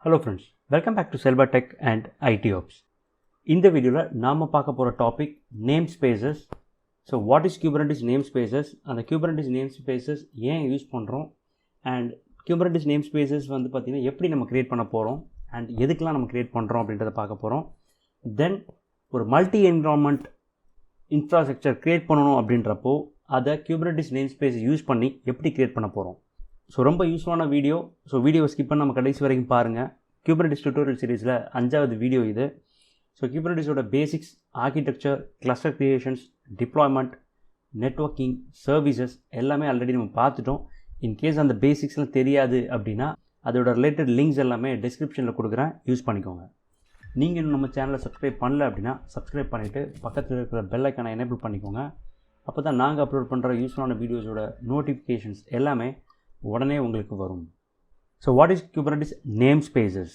Hello friends, welcome back to Selva Tech and IT Ops. In the video, நாம பார்க்க போற topic namespaces. So what is Kubernetes namespaces? அந்த Kubernetes namespaces ஏன் use பண்றோம் and Kubernetes namespaces வந்து பார்த்தீங்கன்னா எப்படி நம்ம கிரியேட் பண்ண போறோம் and எதுக்கெல்லாம் நம்ம கிரியேட் பண்றோம் அப்படின்றத பார்க்க போறோம். Then ஒரு மல்டி என்விரான்மெண்ட் இன்ஃப்ராஸ்ட்ரக்சர் கிரியேட் பண்ணணும் அப்படின்றப்போ அதை Kubernetes namespace யூஸ் பண்ணி எப்படி கிரியேட் பண்ண போறோம். ஸோ ரொம்ப யூஸ்ஃபுல்லான வீடியோ. ஸோ வீடியோவை ஸ்கிப் பண்ண நம்ம கடைசி வரைக்கும் பாருங்கள். Kubernetes டியூட்டோரியல் சீரீஸில் 5வது வீடியோ இது. ஸோ Kubernetesோட basics, architecture, cluster creations, deployment, networking, services எல்லாமே ஆல்ரெடி நம்ம பார்த்துட்டோம். இன்கேஸ் அந்த பேசிக்ஸ்லாம் தெரியாது அப்படின்னா அதோட ரிலேட்டட் லிங்க்ஸ் எல்லாமே டிஸ்கிரிப்ஷனில் கொடுக்குறேன், யூஸ் பண்ணிக்கோங்க. நீங்கள் இன்னும் நம்ம சேனலை சப்ஸ்கிரைப் பண்ணல அப்படின்னா சப்ஸ்கிரைப் பண்ணிவிட்டு பக்கத்தில் இருக்கிற பெல் ஐக்கானை எனேபிள் பண்ணிக்கோங்க. அப்போ தான் நாங்கள் அப்லோட் பண்ணுற யூஸ்ஃபுல்லான வீடியோஸோட நோட்டிஃபிகேஷன்ஸ் எல்லாமே உடனே உங்களுக்கு வரும். So what is Kubernetes namespaces?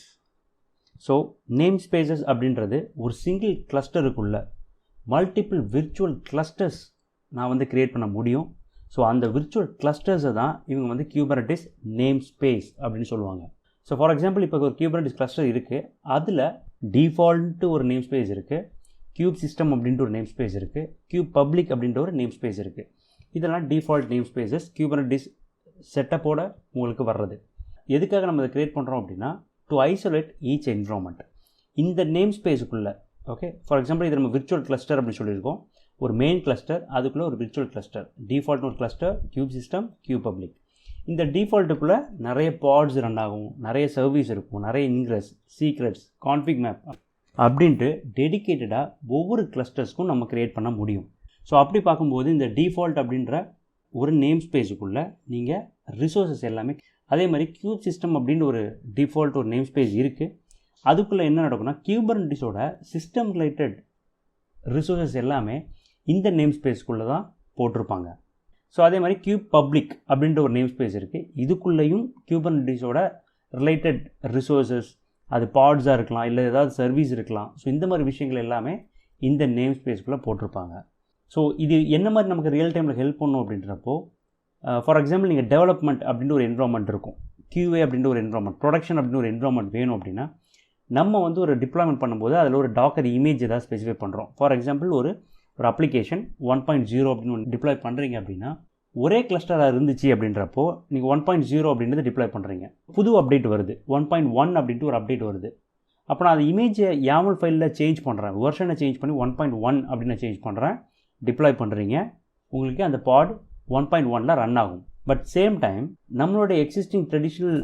So namespaces அப்படின்றது ஒரு சிங்கிள் கிளஸ்டருக்குள்ள மல்டிபிள் விர்ச்சுவல் கிளஸ்டர்ஸ் நான் கிரியேட் பண்ண முடியும். ஸோ அந்த விர்ச்சுவல் கிளஸ்டர்ஸை தான் இவங்க Kubernetes namespace அப்படின்னு சொல்லுவாங்க. ஸோ ஃபார் எக்ஸாம்பிள் இப்போ ஒரு Kubernetes கிளஸ்டர் இருக்குது, அதில் டிஃபால்ட்டு ஒரு நேம்ஸ்பேஸ் இருக்குது, கியூப் சிஸ்டம் அப்படின்ட்டு ஒரு நேம்ஸ்பேஸ் இருக்குது, கியூப் பப்ளிக் அப்படின்ற ஒரு நேம்ஸ்பேஸ் இருக்குது. இதெல்லாம் டிஃபால்ட் நேம்ஸ்பேசஸ் Kubernetes செட்டப்போட உங்களுக்கு வர்றது. எதுக்காக நம்ம இதை க்ரியேட் பண்ணுறோம் அப்படின்னா டு ஐசோலேட் ஈச் என்விரான்மெண்ட் இந்த நேம் ஸ்பேஸுக்குள்ளே. ஓகே, ஃபார் எக்ஸாம்பிள் இது நம்ம விர்ச்சுவல் கிளஸ்டர் அப்படின்னு சொல்லியிருக்கோம். ஒரு மெயின் கிளஸ்டர், அதுக்குள்ளே ஒரு விர்ச்சுவல் கிளஸ்டர், டிஃபால்ட்னு ஒரு cluster, cube system, cube public. இந்த டிஃபால்ட்டுக்குள்ளே நிறைய பாட்ஸ் ரன் ஆகும், நிறைய சர்வீஸ் இருக்கும், நிறைய இன்க்ரெஸ், சீக்ரெட்ஸ், கான்ஃபிக் மேப் அப்படின்ட்டு டெடிக்கேட்டடாக ஒவ்வொரு கிளஸ்டர்ஸ்க்கும் நம்ம க்ரியேட் பண்ண முடியும். ஸோ அப்படி பார்க்கும்போது இந்த டிஃபால்ட் அப்படின்ற ஒரு நேம் ஸ்பேஸுக்குள்ளே நீங்கள் ரிசோர்ஸஸ் எல்லாமே, அதே மாதிரி கியூப் சிஸ்டம் அப்படின்னு ஒரு டிஃபால்ட் ஒரு நேம் ஸ்பேஸ் இருக்குது. அதுக்குள்ளே என்ன நடக்கும்னா Kubernetesோட சிஸ்டம் ரிலேட்டட் ரிசோர்ஸஸ் எல்லாமே இந்த நேம் ஸ்பேஸ்க்குள்ளே தான் போட்டிருப்பாங்க. ஸோ அதே மாதிரி கியூப் பப்ளிக் அப்படின்ற ஒரு நேம் ஸ்பேஸ் இருக்குது. இதுக்குள்ளேயும் Kubernetesோட ரிலேட்டட் ரிசோர்ஸஸ், அது பாட்ஸாக இருக்கலாம், இல்லை ஏதாவது சர்வீஸ் இருக்கலாம். ஸோ இந்த மாதிரி விஷயங்கள் எல்லாமே இந்த நேம் ஸ்பேஸ்க்குள்ளே போட்டிருப்பாங்க. ஸோ இது என்ன மாதிரி நமக்கு ரியல் டைமில் ஹெல்ப் பண்ணும் அப்படின்றப்போ, ஃபார் எக்ஸாம்பிள் நீங்கள் டெவலப்மெண்ட் அப்படின்ற ஒரு என்விரான்மெண்ட் இருக்கும், QA அப்படின்ற ஒரு என்விரான்மெண்ட், ப்ரொடக்ஷன் அப்படின்னு ஒரு என்விரான்மெண்ட் வேணும் அப்படின்னா நம்ம ஒரு டிப்ளாய்மெண்ட் பண்ணும்போது அதில் ஒரு டாக்கர் இமேஜ் ஏதாவது ஸ்பெசிஃபை பண்ணுறோம். ஃபார் எக்ஸாம்பிள் ஒரு அப்ளிகேஷன் 1.0 அப்படின்னு ஒன்று டிப்ளாய் பண்ணுறீங்க அப்படின்னா ஒரே கிளஸ்டராக இருந்துச்சு அப்படின்றப்போ நீங்கள் 1.0 அப்படின்றது டிப்ளாய் பண்ணுறீங்க, புது அப்டேட் வருது, 1.1 அப்படின்ட்டு ஒரு அப்டேட் வருது. அப்போ நான் அந்த இமேஜை YAML ஃபைலில் சேஞ்ச் பண்ணுறேன், வெர்ஷனை சேஞ்ச் பண்ணி 1.1 அப்படின்னு சேஞ்ச் பண்ணுறேன், டிப்ளாய் பண்ணுறீங்க, உங்களுக்கு அந்த பாட் 1.1ல் ரன் ஆகும். பட் சேம் டைம் நம்மளோட எக்ஸிஸ்டிங் ட்ரெடிஷ்னல்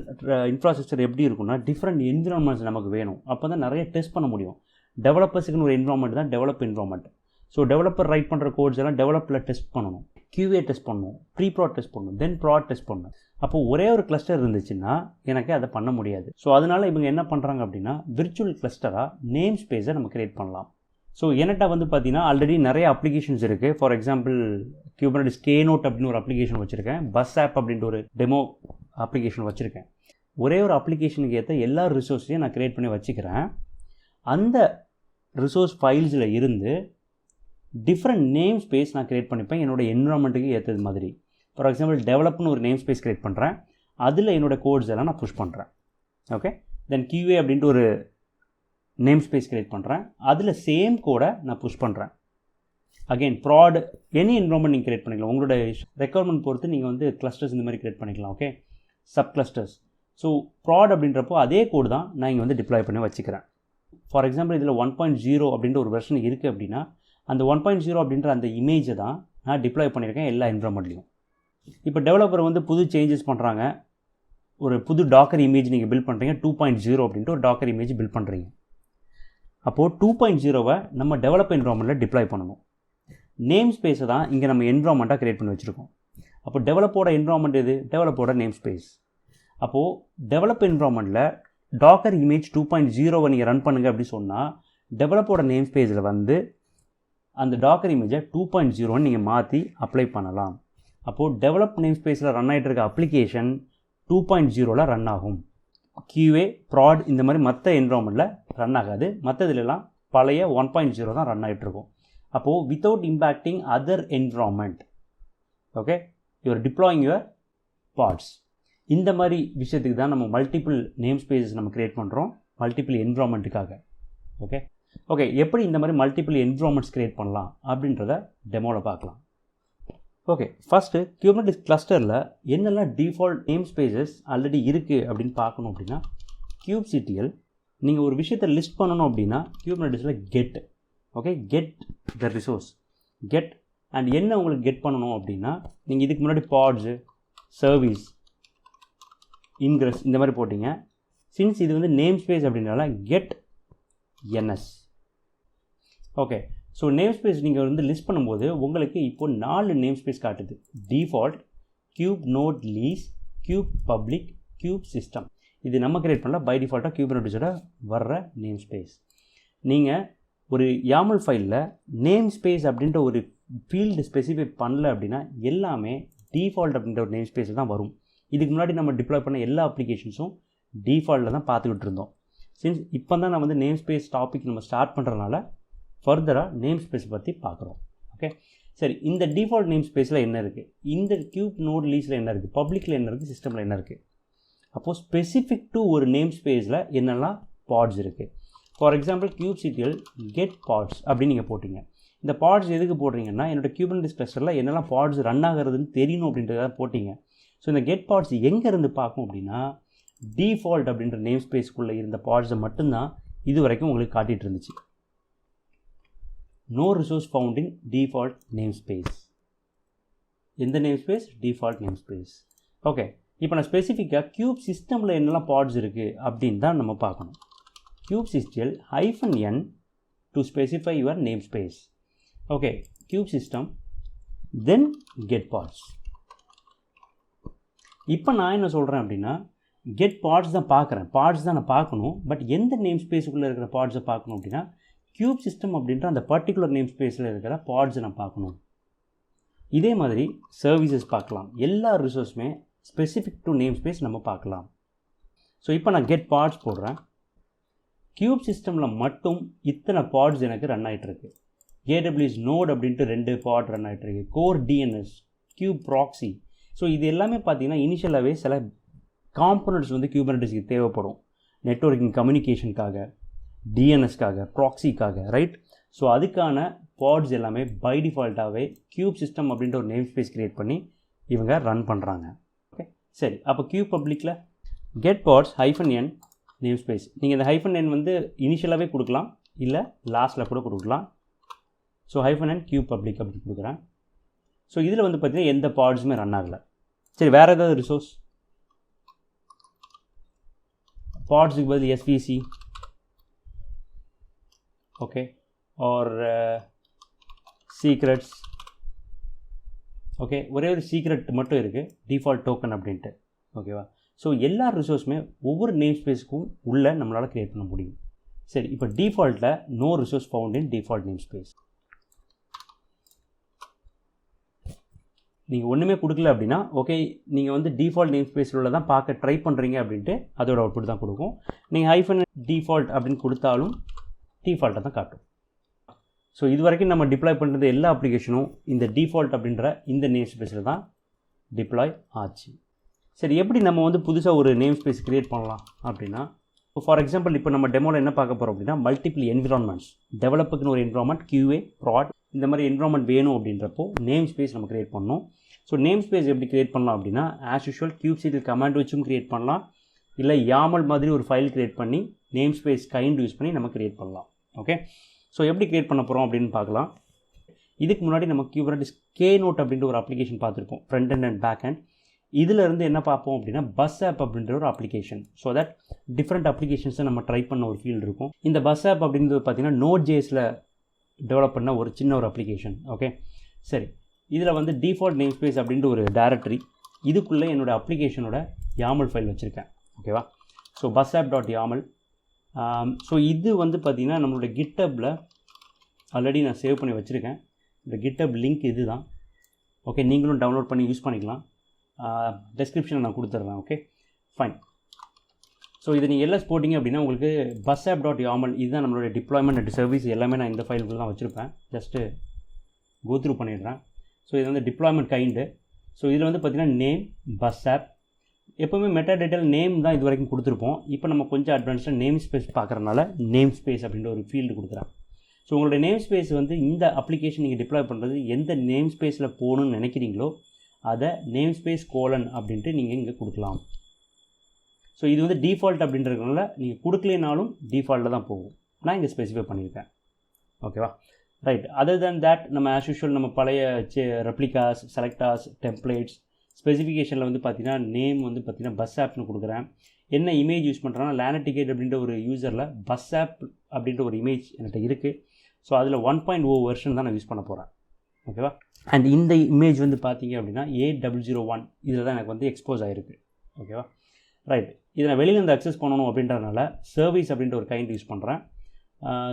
இன்ஃப்ராஸ்ட்ரக்சர் எப்படி இருக்குன்னா டிஃப்ரெண்ட் என்விரான்மெண்ட்ஸ் நமக்கு வேணும். அப்போ தான் நிறைய டெஸ்ட் பண்ண முடியும். டெவலப்பர்ஸுக்குன்னு ஒரு என்விரான்மெண்ட் தான் develop environment. So developer right பண்ணுற கோட்ஸ் எல்லாம் டெவலப்பில் டெஸ்ட் பண்ணணும், QA டெஸ்ட் பண்ணணும், ப்ரீ-ப்ராட் டெஸ்ட் பண்ணணும், தென் ப்ராட் டெஸ்ட் பண்ணணும். அப்போது ஒரே ஒரு கிளஸ்டர் இருந்துச்சுன்னா எனக்கு அதை பண்ண முடியாது. ஸோ அதனால் இவங்க என்ன பண்ணுறாங்க அப்படின்னா விர்ச்சுவல் கிளஸ்டராக நேம் ஸ்பேஸை நம்ம கிரியேட் பண்ணலாம். ஸோ என்கிட்ட பார்த்தீங்கன்னா ஆல்ரெடி நிறைய அப்ளிகேஷன்ஸ் இருக்குது. ஃபார் எக்ஸாம்பிள் Kubernetes Keynote அப்படின்னு ஒரு அப்ளிகேஷன் வச்சுருக்கேன், பஸ் ஆப் அப்படின்ற ஒரு டெமோ அப்ளிகேஷன் வச்சுருக்கேன். ஒரே ஒரு அப்ளிகேஷனுக்கு ஏற்ற எல்லா ரிசோர்ஸையும் நான் க்ரியேட் பண்ணி வச்சுக்கிறேன். அந்த ரிசோர்ஸ் ஃபைல்ஸில் இருந்து டிஃப்ரெண்ட் நேம் ஸ்பேஸ் நான் க்ரியேட் பண்ணிப்பேன் என்னோடய என்விரான்மெண்ட்டுக்கு ஏற்றது மாதிரி. ஃபார் எக்ஸாம்பிள் டெவலப்னு ஒரு நேம் ஸ்பேஸ் க்ரியேட் பண்ணுறேன், அதில் என்னோடய கோட்ஸ் எல்லாம் நான் புஷ் பண்ணுறேன். ஓகே, தென் QA அப்படின்ட்டு ஒரு நேம் ஸ்பேஸ் க்ரியேட் பண்ணுறேன், அதில் சேம் கோடை நான் புஷ் பண்ணுறேன். அகெயின் ப்ராட், எனி என்விரான்மெண்ட் நீங்கள் க்ரியேட் பண்ணிக்கலாம், உங்களோட ரெக்குவயர்மெண்ட் பொறுத்து நீங்கள் கிளஸ்டர்ஸ் இந்த மாதிரி க்ரியேட் பண்ணிக்கலாம். Okay, sub clusters. So prod அப்படின்றப்போ அதே கோடு தான் நான் இங்கே டிப்ளாய் பண்ணி வச்சுக்கிறேன். ஃபார் எக்ஸாம்பிள் இதில் 1.0 அப்படின்ற ஒரு வெர்ஷன் இருக்குது அப்படின்னா அந்த 1.0 அப்படின்ற அந்த இமேஜை தான் நான் டிப்ளாய் பண்ணியிருக்கேன் எல்லா என்விரான்மெண்ட்லையும். இப்போ டெவலப்பர் புது சேஞ்சஸ் பண்ணுறாங்க, ஒரு புது டாக்கர் இமேஜ் நீங்கள் பில்ட் பண்ணுறீங்க, 2.0 அப்படின்ட்டு ஒரு டாக்கர் இமேஜ் பில்ட் பண்ணுறீங்க. அப்போது 2.0வை நம்ம டெவலப் என்விரான்மெண்ட்டில் டிப்ளாய் பண்ணணும். நேம் ஸ்பேஸை தான் இங்கே நம்ம என்விரான்மெண்ட்டாக க்ரியேட் பண்ணி வச்சுருக்கோம். அப்போ டெவலப்போட என்விரான்மெண்ட் எது? டெவலப்போட நேம் ஸ்பேஸ். அப்போது டெவலப் என்விரான்மெண்ட்டில் டாக்கர் இமேஜ் 2.0வை நீங்கள் ரன் பண்ணுங்கள் அப்படி சொன்னால் டெவலப்போட நேம் ஸ்பேஸில் அந்த டாக்கர் இமேஜை 2.0ன்னு நீங்கள் மாற்றி அப்ளை பண்ணலாம். அப்போது டெவலப் நேம் ஸ்பேஸில் ரன் ஆகிட்டு இருக்க அப்ளிகேஷன் 2.0ல் ரன் ஆகும். QA, ப்ராட் இந்த மாதிரி மற்ற என்விரான்மெண்ட்டில் ரன் ஆகாது. மற்றதுலாம் பழைய 1.0 தான் ரன் ஆகிட்டுருக்கும். அப்போது without impacting other environment, okay, you're deploying your pods. இந்த மாதிரி விஷயத்துக்கு தான் நம்ம மல்டிபிள் நேம் ஸ்பேஸஸ் நம்ம க்ரியேட் பண்ணுறோம் மல்டிபிள் என்விரான்மெண்ட்டுக்காக. ஓகே எப்படி இந்த மாதிரி மல்டிபிள் என்விரான்மெண்ட்ஸ் க்ரியேட் பண்ணலாம் அப்படின்றத டெமோவில் பார்க்கலாம். ஓகே, ஃபஸ்ட்டு குபர்னெட்டிஸ் கிளஸ்டரில் என்னெல்லாம் டிஃபால்ட் நேம் ஸ்பேஸஸ் ஆல்ரெடி இருக்குது அப்படின்னு பார்க்கணும் அப்படின்னா kubectl நீங்கள் ஒரு விஷயத்தை லிஸ்ட் பண்ணணும் அப்படின்னா குபர்னெட்டிஸில் get the resource get and என்ன உங்களுக்கு கெட் பண்ணணும் அப்படின்னா நீங்கள் இதுக்கு முன்னாடி பாட்ஸு சர்வீஸ் இன்க்ரெஸ் இந்த மாதிரி போட்டிங்க. சின்ஸ் இது வந்து நேம் ஸ்பேஸ் அப்படின்றனால get ns. Okay, so name space நீங்கள் வந்து லிஸ்ட் பண்ணும்போது உங்களுக்கு இப்போது 4 நேம் ஸ்பேஸ் காட்டுது. Default, kube node lease, kube public, kube system. இது நம்ம கிரியேட் பண்ணல, பை டிஃபால்ட்டாக குபர்னெட்டிஸோட வர்ற நேம் ஸ்பேஸ். நீங்கள் ஒரு YAML ஃபைலில் நேம் ஸ்பேஸ் அப்படின்ற ஒரு ஃபீல்டு ஸ்பெசிஃபை பண்ணல அப்படின்னா எல்லாமே டிஃபால்ட் அப்படின்ற ஒரு நேம் ஸ்பேஸில் தான் வரும். இதுக்கு முன்னாடி நம்ம டிப்ளாய் பண்ண எல்லா அப்ளிகேஷன்ஸும் டிஃபால்ட்டில் தான் பார்த்துக்கிட்டு இருந்தோம். சின்ஸ் இப்போ தான் நான் வந்து நேம் ஸ்பேஸ் டாபிக் நம்ம ஸ்டார்ட் பண்ணுறதுனால ஃபர்தராக நேம் ஸ்பேஸ் பற்றி பார்க்குறோம். ஓகே, சரி, இந்த டிஃபால்ட் நேம் ஸ்பேஸில் என்ன இருக்குது, இந்த கியூப் நோட் லீஸில் என்ன இருக்குது, பப்ளிக்கில் என்ன இருக்குது, சிஸ்டமில் என்ன இருக்குது. அப்போது ஸ்பெசிஃபிக் டு ஒரு நேம் ஸ்பேஸில் என்னெல்லாம் பாட்ஸ் இருக்குது. For example kubectl get pods அப்படின்னு நீங்கள் போட்டிங்க. இந்த பாட்ஸ் எதுக்கு போடுறீங்கன்னா என்னோடய குபர்னெட்டிஸ் கிளஸ்டரில் என்னெல்லாம் பாட்ஸ் ரன் ஆகிறதுன்னு தெரியணும் அப்படின்றத போட்டிங்க. ஸோ இந்த கெட் பாட்ஸ் எங்கேருந்து பார்க்கும் அப்படின்னா டிஃபால்ட் அப்படின்ற நேம் ஸ்பேஸ்க்குள்ளே இருந்த பாட்ஸை மட்டும்தான் இது வரைக்கும் உங்களுக்கு காட்டிகிட்டு இருந்துச்சு. No resource found in default namespace. எந்த namespace? Default namespace. Okay, இப்போ நான் ஸ்பெசிஃபிக்காக கியூப் சிஸ்டமில் என்னெல்லாம் பாட்ஸ் இருக்குது அப்படின்னு தான் நம்ம பார்க்கணும். kubectl -n to specify your namespace. Okay, cube system then get pods. இப்போ நான் என்ன சொல்கிறேன் அப்படின்னா கெட் பாட்ஸ் தான் பார்க்குறேன், பாட்ஸ் தான் நான் பார்க்கணும். பட் எந்த நேம் ஸ்பேஸுக்குள்ளே இருக்கிற பாட்ஸை பார்க்கணும் அப்படின்னா கியூப் சிஸ்டம் அப்படின்ற அந்த பர்டிகுலர் நேம் ஸ்பேஸில் இருக்கிற பாட்ஸை நான் பார்க்கணும். இதே மாதிரி சர்வீசஸ் பார்க்கலாம். எல்லா ரிசோர்ஸுமே ஸ்பெசிஃபிக் டு நேம் ஸ்பேஸ் நம்ம பார்க்கலாம். ஸோ இப்போ நான் கெட் பாட்ஸ் போடுறேன். கியூப் சிஸ்டமில் மட்டும் இத்தனை பாட்ஸ் எனக்கு ரன் ஆகிட்டுருக்கு. AWS நோட் அப்படின்ட்டு 2 பாட் ரன் ஆகிட்டுருக்கு. Core DNS, kube proxy. So இது எல்லாமே பார்த்தீங்கன்னா இனிஷியலாகவே சில காம்போனன்ட்ஸ் வந்து குபர்னெட்டிஸ்க்கு தேவைப்படும். நெட்வொர்க்கிங் கம்யூனிகேஷனுக்காக, டிஎன்எஸ்க்காக, ப்ராக்ஸிக்காக, ரைட். ஸோ அதுக்கான பாட்ஸ் எல்லாமே பை டிஃபால்ட்டாகவே கியூப் சிஸ்டம் அப்படின்ற ஒரு நேம் ஸ்பேஸ் க்ரியேட் பண்ணி இவங்க ரன் பண்ணுறாங்க. ஓகே, சரி, அப்போ கியூப் பப்ளிக்கில் get pods -n name space. நீங்கள் இந்த -n வந்து இனிஷியலாகவே கொடுக்கலாம், இல்லை லாஸ்ட்டில் கூட கொடுக்கலாம். ஸோ -n கியூப் பப்ளிக் அப்படி கொடுக்குறேன். ஸோ இதில் வந்து பார்த்தீங்கன்னா எந்த பாட்ஸுமே ரன் ஆகலை. சரி, வேறு ஏதாவது ரிசோர்ஸ் பாட்ஸுக்கு பதில் SVC, okay, or secrets. Okay, ஒரே ஒரு சீக்ரெட் மட்டும் இருக்குது, டிஃபால்ட் டோக்கன் அப்படின்ட்டு. ஓகேவா? ஸோ எல்லா ரிசோர்ஸுமே ஒவ்வொரு நேம் ஸ்பேஸுக்கும் உள்ளே நம்மளால் க்ரியேட் பண்ண முடியும். சரி, இப்போ டிஃபால்ட்டில் no resource found in default name space. நீங்கள் ஒன்றுமே கொடுக்கல அப்படின்னா ஓகே, நீங்கள் வந்து டிஃபால்ட் நேம் ஸ்பேஸில் உள்ள தான் பார்க்க ட்ரை பண்ணுறீங்க அப்படின்ட்டு அதோட அவுட்புட் தான் கொடுக்கும். நீங்கள் -default அப்படின்னு கொடுத்தாலும் டிஃபால்ட்டை தான் காட்டும். ஸோ இது வரைக்கும் நம்ம டிப்ளாய் பண்ணுறது எல்லா அப்ளிகேஷனும் இந்த டிஃபால்ட் அப்படின்ற இந்த நேம் ஸ்பேஸில் தான் டிப்ளாய் ஆச்சு. சரி, எப்படி நம்ம வந்து புதுசாக ஒரு நேம் ஸ்பேஸ் க்ரியேட் பண்ணலாம் அப்படின்னா, ஃபார் எக்ஸாம்பிள் இப்போ நம்ம டெமோவில் என்ன பார்க்க போகிறோம் அப்படின்னா மல்டிபிள் என்விரான்மெண்ட்ஸ். டெவலப்புக்குன்னு ஒரு என்விரான்மெண்ட், QA, ப்ராட், இந்த மாதிரி என்விரான்மெண்ட் வேணும் அப்படின்றப்போ நேம் ஸ்பேஸ் நம்ம க்ரியேட் பண்ணணும். ஸோ நேம் ஸ்பேஸ் எப்படி க்ரியேட் பண்ணலாம் அப்படின்னா ஆஸ் யூஷுவல் kubectl கமாண்ட் வச்சும் க்ரியேட் பண்ணலாம், இல்லை YAML மாதிரி ஒரு ஃபைல் க்ரியேட் பண்ணி நேம் ஸ்பேஸ் கைண்ட் யூஸ் பண்ணி நம்ம க்ரியேட் பண்ணலாம். ஓகே, ஸோ எப்படி க்ரியேட் பண்ண போகிறோம் அப்படின்னு பார்க்கலாம். இதுக்கு முன்னாடி நம்ம குபர்னெட்டிஸ் Knote அப்படின்ற ஒரு அப்ளிகேஷன் பார்த்துருப்போம், front end end back end. இதில் இருந்து என்ன பார்ப்போம் அப்படின்னா பஸ் ஆப் அப்படின்ற ஒரு அப்ளிகேஷன். ஸோ தட் டிஃப்ரெண்ட் அப்ளிகேஷன்ஸை நம்ம ட்ரை பண்ண ஒரு ஃபீல்டு இருக்கும். இந்த பஸ் ஆப் அப்படின்றது பார்த்திங்கன்னா Node.jsல டெவலப் பண்ண ஒரு சின்ன ஒரு அப்ளிகேஷன். ஓகே, சரி, இதில் வந்து டிஃபால்ட் நேம் ஸ்பேஸ் அப்படின்ற ஒரு டைரக்டரி, இதுக்குள்ளே என்னோடய அப்ளிகேஷனோட YAML ஃபைல் வச்சுருக்கேன். ஓகேவா? So busapp.yaml. ஸோ இது வந்து பார்த்திங்கன்னா நம்மளோட GitHubல ஆல்ரெடி நான் சேவ் பண்ணி வச்சுருக்கேன். இந்த GitHub லிங்க் இது தான். ஓகே, நீங்களும் டவுன்லோட் பண்ணி யூஸ் பண்ணிக்கலாம். டெஸ்கிரிப்ஷனில் நான் கொடுத்துட்றேன். Okay, fine. ஸோ இது நீங்கள் எல்லாம் போட்டிங்க அப்படின்னா உங்களுக்கு busapp.yaml இதுதான் நம்மளோட டிப்ளாய்மெண்ட் அண்ட் சர்வீஸ். எல்லாமே நான் இந்த ஃபைலுக்குள்ள தான் வச்சுருப்பேன். ஜஸ்ட்டு கோத்ரூ பண்ணிடுறேன். ஸோ இது வந்து டிப்ளாய்மெண்ட் கைண்டு. ஸோ இதில் வந்து பார்த்திங்கன்னா நேம் பஸ் ஆப், எப்போவுமே மெட்டாடேட்டாவில் நேம் தான் இது வரைக்கும் கொடுத்துருப்போம். இப்போ நம்ம கொஞ்சம் அட்வான்ஸ்டாக நேம் ஸ்பேஸ் பார்க்குறதுனால நேம் ஸ்பேஸ் அப்படின்ற ஒரு ஃபீல்டு கொடுக்குறேன். ஸோ உங்களுடைய நேம் ஸ்பேஸ் வந்து இந்த அப்ளிகேஷன் நீங்கள் டிப்ளாய் பண்ணுறது எந்த நேம் ஸ்பேஸில் போகணுன்னு நினைக்கிறீங்களோ அதை நேம் ஸ்பேஸ் கோலன் அப்படின்ட்டு நீங்கள் இங்கே கொடுக்கலாம். ஸோ இது வந்து டிஃபால்ட் அப்படின்றதுனால நீங்கள் கொடுக்கலனாலும் டிஃபால்ட்டில் தான் போகும். நான் இங்கே ஸ்பெசிஃபை பண்ணியிருக்கேன். ஓகேவா? ரைட். அதர் தேன் தேட் நம்ம ஆஸ் யூஷுவல் நம்ம பழைய ரெப்ளிகாஸ், செலக்டாஸ், டெம்ப்ளேட்ஸ், ஸ்பெசிஃபிகேஷனில் வந்து பார்த்தீங்கன்னா நேம் வந்து பார்த்தீங்கன்னா பஸ் ஆப்னு கொடுக்குறேன். என்ன இமேஜ் யூஸ் பண்ணுறேன்னா லேனட்டிகேட் அப்படின்ற ஒரு யூசரில் பஸ் ஆப் அப்படின்ற ஒரு இமேஜ் என்கிட்ட இருக்குது. ஸோ அதில் 1.0 வெர்ஷன் தான் நான் யூஸ் பண்ண போகிறேன். ஓகேவா? அண்ட் இந்த இமேஜ் வந்து பார்த்தீங்க அப்படின்னா 8001 இதில் தான் எனக்கு வந்து எக்ஸ்போஸ் ஆகிருக்கு. ஓகேவா? ரைட். இதை நான் வெளியிலேருந்து அக்சஸ் பண்ணணும் அப்படின்றதுனால சர்வீஸ் அப்படின்ற ஒரு கைண்ட் யூஸ் பண்ணுறேன்.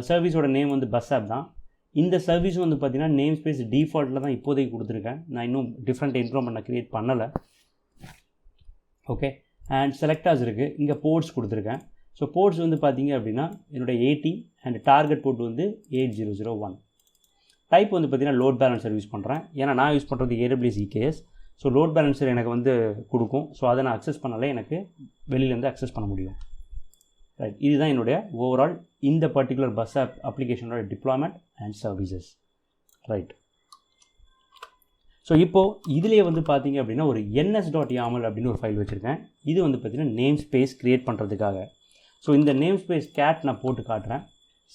சர்வீஸோட நேம் வந்து பஸ் ஆப் தான். இந்த சர்வீஸும் வந்து பார்த்தீங்கன்னா நேம் ஸ்பேஸ் டிஃபால்ட்டில் தான் இப்போதைக்கு கொடுத்துருக்கேன். நான் இன்னும் டிஃப்ரெண்ட் இன்ஃபார்மெண்ட் நான் க்ரியேட் பண்ணலை. ஓகே. அண்ட் செலக்டாஸ் இருக்குது. இங்கே போர்ட்ஸ் கொடுத்துருக்கேன். ஸோ போர்ட்ஸ் வந்து பார்த்தீங்க அப்படின்னா என்னுடைய 80 அண்ட் டார்கெட் போர்ட் வந்து 8001. டைப் வந்து பார்த்தீங்கன்னா லோட் பேலன்சர் யூஸ் பண்ணுறேன். ஏன்னா நான் யூஸ் பண்ணுறது AWS EKS. So load balancer எனக்கு வந்து கொடுக்கும். ஸோ அதை நான் அக்சஸ் பண்ணாலே எனக்கு வெளியிலேருந்து அக்சஸ் பண்ண முடியும். ரைட். இதுதான் என்னுடைய ஓவரால் இந்த பர்டிகுலர் பஸ் ஆப் அப்ளிகேஷனோட deployment and services. Right. So இப்போது இதிலே வந்து பார்த்தீங்க அப்படின்னா ஒரு ns.yaml அப்படின்னு ஒரு ஃபைல் வச்சுருக்கேன். இது வந்து பார்த்தீங்கன்னா நேம் ஸ்பேஸ் க்ரியேட் பண்ணுறதுக்காக. ஸோ இந்த நேம் ஸ்பேஸ் கேட் நான் போட்டு காட்டுறேன்.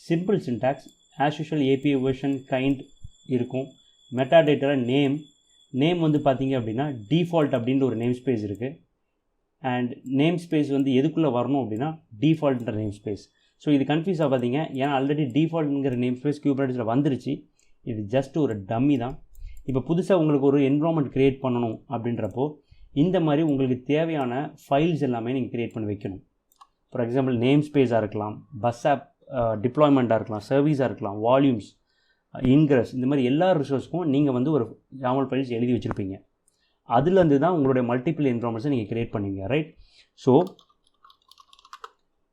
Simple syntax as usual API version kind இருக்கும். மெட்டாடேட்டாவில் நேம் வந்து பார்த்தீங்க அப்படின்னா டிஃபால்ட் அப்படின்ற ஒரு நேம் ஸ்பேஸ் இருக்குது. அண்ட் நேம் ஸ்பேஸ் வந்து எதுக்குள்ளே வரணும் அப்படின்னா டிஃபால்ட்ன்ற நேம் ஸ்பேஸ். ஸோ இது கன்ஃபியூஸ் ஆகாதீங்க. ஏன்னா ஆல்ரெடி டிஃபால்ட்டுங்கிற நேம் ஸ்பேஸ் குபர்னெட்டிஸில் வந்துருச்சு. இது ஜஸ்ட் ஒரு டம்மி தான். இப்போ புதுசாக உங்களுக்கு ஒரு என்விரான்மெண்ட் க்ரியேட் பண்ணணும் அப்படின்றப்போ இந்த மாதிரி உங்களுக்கு தேவையான ஃபைல்ஸ் எல்லாமே நீங்கள் க்ரியேட் பண்ணி வைக்கணும். ஃபார் எக்ஸாம்பிள் நேம் ஸ்பேஸாக இருக்கலாம், பஸ் ஆப் டிப்ளாய்மெண்ட்டாக இருக்கலாம், சர்வீஸாக இருக்கலாம், வால்யூம்ஸ், இன்க்ரஸ், இந்த மாதிரி எல்லா ரிசோர்ஸ்க்கும் நீங்கள் வந்து ஒரு YAML ஃபைல்ஸ் எழுதி வச்சுருப்பீங்க. அதுலேருந்து தான் உங்களுடைய மல்டிபிள் என்விரான்மெண்ட்ஸை நீங்கள் க்ரியேட் பண்ணுவீங்க. ரைட். ஸோ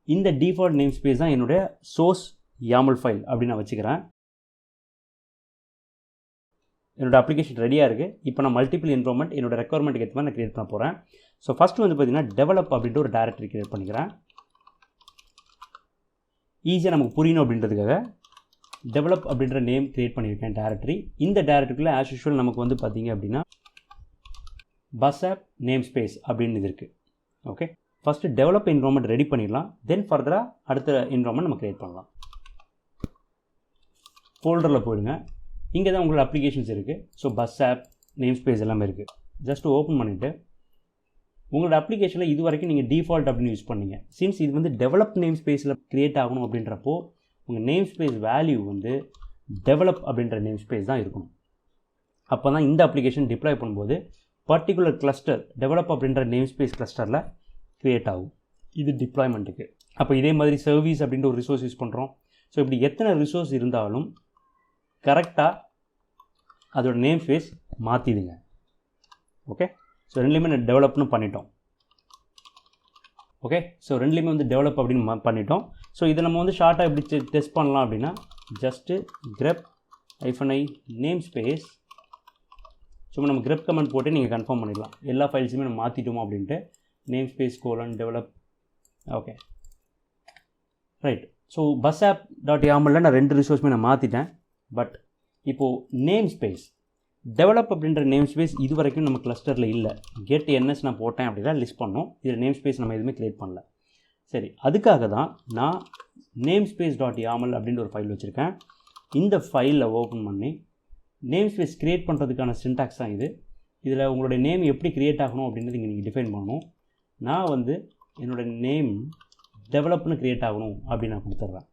இந்த டிஃபால்ட் நேம் ஸ்பேஸ் தான் என்னுடைய சோர்ஸ் YAML ஃபைல் அப்படின்னு நான் வச்சுக்கிறேன். என்னோடய அப்ளிகேஷன் ரெடியாக இருக்குது. இப்போ நான் மல்டிபிள் என்விரான்மெண்ட் என்னோடய ரெக்குவயர்மெண்ட்டுக்கு ஏற்ற மாதிரி நான் க்ரியேட் பண்ண போகிறேன். ஸோ ஃபஸ்ட்டு வந்து பார்த்தீங்கன்னா டெவலப் அப்படின்ட்டு ஒரு டைரக்டரி க்ரியேட் பண்ணிக்கிறேன். ஈஸியாக நமக்கு புரியணும் அப்படின்றதுக்காக டெவலப் அப்படின்ற நேம் க்ரியேட் பண்ணியிருக்கேன் டைரக்டரி. இந்த டைரக்டரிக்குள்ளே ஆஸ் யூஷுவல் நமக்கு வந்து பார்த்தீங்க அப்படின்னா பஸ் ஆப் நேம் ஸ்பேஸ் அப்படின்னு இது இருக்குது. Okay. First develop environment ready பண்ணிடலாம். தென் ஃபர்தராக அடுத்த என்விரான்மெண்ட் நம்ம க்ரியேட் பண்ணலாம். ஃபோல்டரில் போயிடுங்க. இங்கே தான் உங்களோட அப்ளிகேஷன்ஸ் இருக்குது. So bus app name space எல்லாமே இருக்குது. ஜஸ்ட் ஓப்பன் பண்ணிவிட்டு உங்களோட அப்ளிகேஷனில் இது வரைக்கும் நீங்கள் டிஃபால்ட் அப்படின்னு யூஸ் பண்ணீங்க. சின்ஸ் இது வந்து டெவலப் நேம் ஸ்பேஸில் க்ரியேட் ஆகணும் அப்படின்றப்போ உங்கள் நேம் ஸ்பேஸ் வேல்யூ வந்து டெவலப் அப்படின்ற நேம் ஸ்பேஸ் தான் இருக்கணும். அப்போ தான் இந்த அப்ளிகேஷன் டிப்ளாய் பண்ணும்போது பர்டிகுலர் கிளஸ்டர் டெவலப் அப்படின்ற நேம் ஸ்பேஸ் கிளஸ்டரில் க்ரியேட் ஆகும். இது டிப்ளாய்மெண்ட்டுக்கு. அப்போ இதே மாதிரி சர்வீஸ் அப்படின்ற ஒரு ரிசோர்ஸ் யூஸ் பண்ணுறோம். ஸோ இப்படி எத்தனை ரிசோர்ஸ் இருந்தாலும் கரெக்டாக அதோட நேம் ஸ்பேஸ் மாற்றிடுங்க. ஓகே. ஸோ ரெண்டுலேயுமே நான் டெவலப்னு பண்ணிட்டோம். ஓகே. ஸோ ரெண்டுலேயுமே வந்து டெவலப் அப்படின்னு பண்ணிட்டோம். ஸோ இதை நம்ம வந்து ஷார்ட்டாக எப்படி டெஸ்ட் பண்ணலாம் அப்படின்னா just grep -i name space சும்மா நம்ம grep கமெண்ட் போட்டு நீங்கள் கன்ஃபார்ம் பண்ணிடலாம். எல்லா ஃபைல்ஸுமே நம்ம மாற்றிட்டோமோ அப்படின்ட்டு name space :develop. Okay. Right. So bus app.yaml நான் 2 ரிசோர்ஸுமே நான் மாற்றிட்டேன். பட் இப்போது நேம் ஸ்பேஸ் டெவலப் அப்படின்ற நேம் ஸ்பேஸ் இது வரைக்கும் நம்ம கிளஸ்டரில் இல்லை. get ns நான் போட்டேன் அப்படின்னா லிஸ்ட் பண்ணோம். இதில் நேம் ஸ்பேஸ் நம்ம எதுவுமே க்ரியேட் பண்ணல. சரி, அதுக்காக தான் நான் நேம் ஸ்பேஸ்.yaml அப்படின்ற ஒரு ஃபைல் வச்சுருக்கேன். இந்த ஃபைலில் ஓப்பன் பண்ணி நேம் ஸ்பேஸ் க்ரியேட் பண்ணுறதுக்கான சின்டாக்ஸ் தான் இது. இதில் உங்களுடைய நேம் எப்படி க்ரியேட் ஆகணும் அப்படின்றது இங்கே நீங்கள் டிஃபைன் பண்ணணும். நான் வந்து என்னோடய நேம் டெவலப்னு க்ரியேட் ஆகணும் அப்படின்னு நான் கொடுத்துட்றேன்.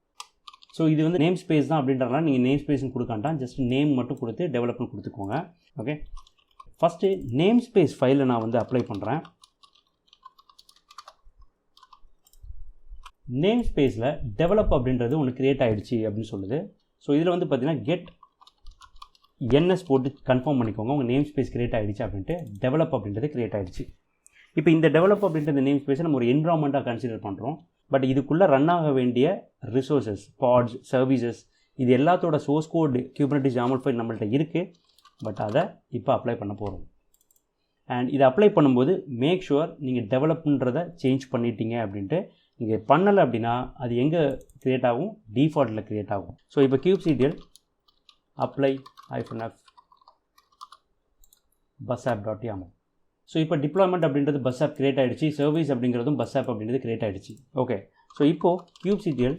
ஸோ இது வந்து நேம் ஸ்பேஸ் தான் அப்படின்றதுனால நீங்கள் நேம் ஸ்பேஸ்னு கொடுக்காண்டாம், ஜஸ்ட் நேம் மட்டும் கொடுத்து டெவலப்னு கொடுத்துக்கோங்க. ஓகே. ஃபஸ்ட்டு நேம் ஸ்பேஸ் ஃபைலை நான் வந்து அப்ளை பண்ணுறேன். நேம் ஸ்பேஸில் டெவலப் அப்படின்றது ஒன்று க்ரியேட் ஆகிடுச்சு அப்படின்னு சொல்லுது. ஸோ இதில் வந்து பார்த்தீங்கன்னா get ns போட்டு கன்ஃபார்ம் பண்ணிக்கோங்க உங்கள் நேம் ஸ்பேஸ் க்ரியேட் ஆகிடுச்சு அப்படின்ட்டு. டெவலப் அப்படின்றது க்ரியேட் ஆகிடுச்சு. இப்போ இந்த டெவலப் அப்படின்ற நேம் ஸ்பேஸை நம்ம ஒரு என்விரான்மெண்ட்டாக கன்சிடர் பண்ணுறோம். பட் இதுக்குள்ளே ரன் ஆக வேண்டிய ரிசோர்ஸஸ், பாட்ஸ், சர்வீசஸ் இது எல்லாத்தோட சோர்ஸ் கோட் குபர்னெட்டிஸ் YAML ஃபைல் நம்மள்ட்ட இருக்குது. பட் அதை இப்போ அப்ளை பண்ண போகிறோம். அண்ட் இதை அப்ளை பண்ணும்போது மேக் ஷுவர் நீங்கள் டெவலப்ன்றதை சேஞ்ச் பண்ணிட்டீங்க அப்படின்ட்டு. நீங்கள் பண்ணலை அப்படின்னா அது எங்கே க்ரியேட் ஆகும், டிஃபால்ட்டில் க்ரியேட் ஆகும். ஸோ இப்போ kubectl apply -f busapp.yaml. So இப்போ டிப்ளாய்மெண்ட் அப்படின்றது busapp க்ரியேட் ஆகிடுச்சு, சர்வீஸ் அப்படிங்கிறதும் busapp அப்படின்றது க்ரியேட் ஆகிடுச்சு. ஓகே, ஸோ இப்போது kubectl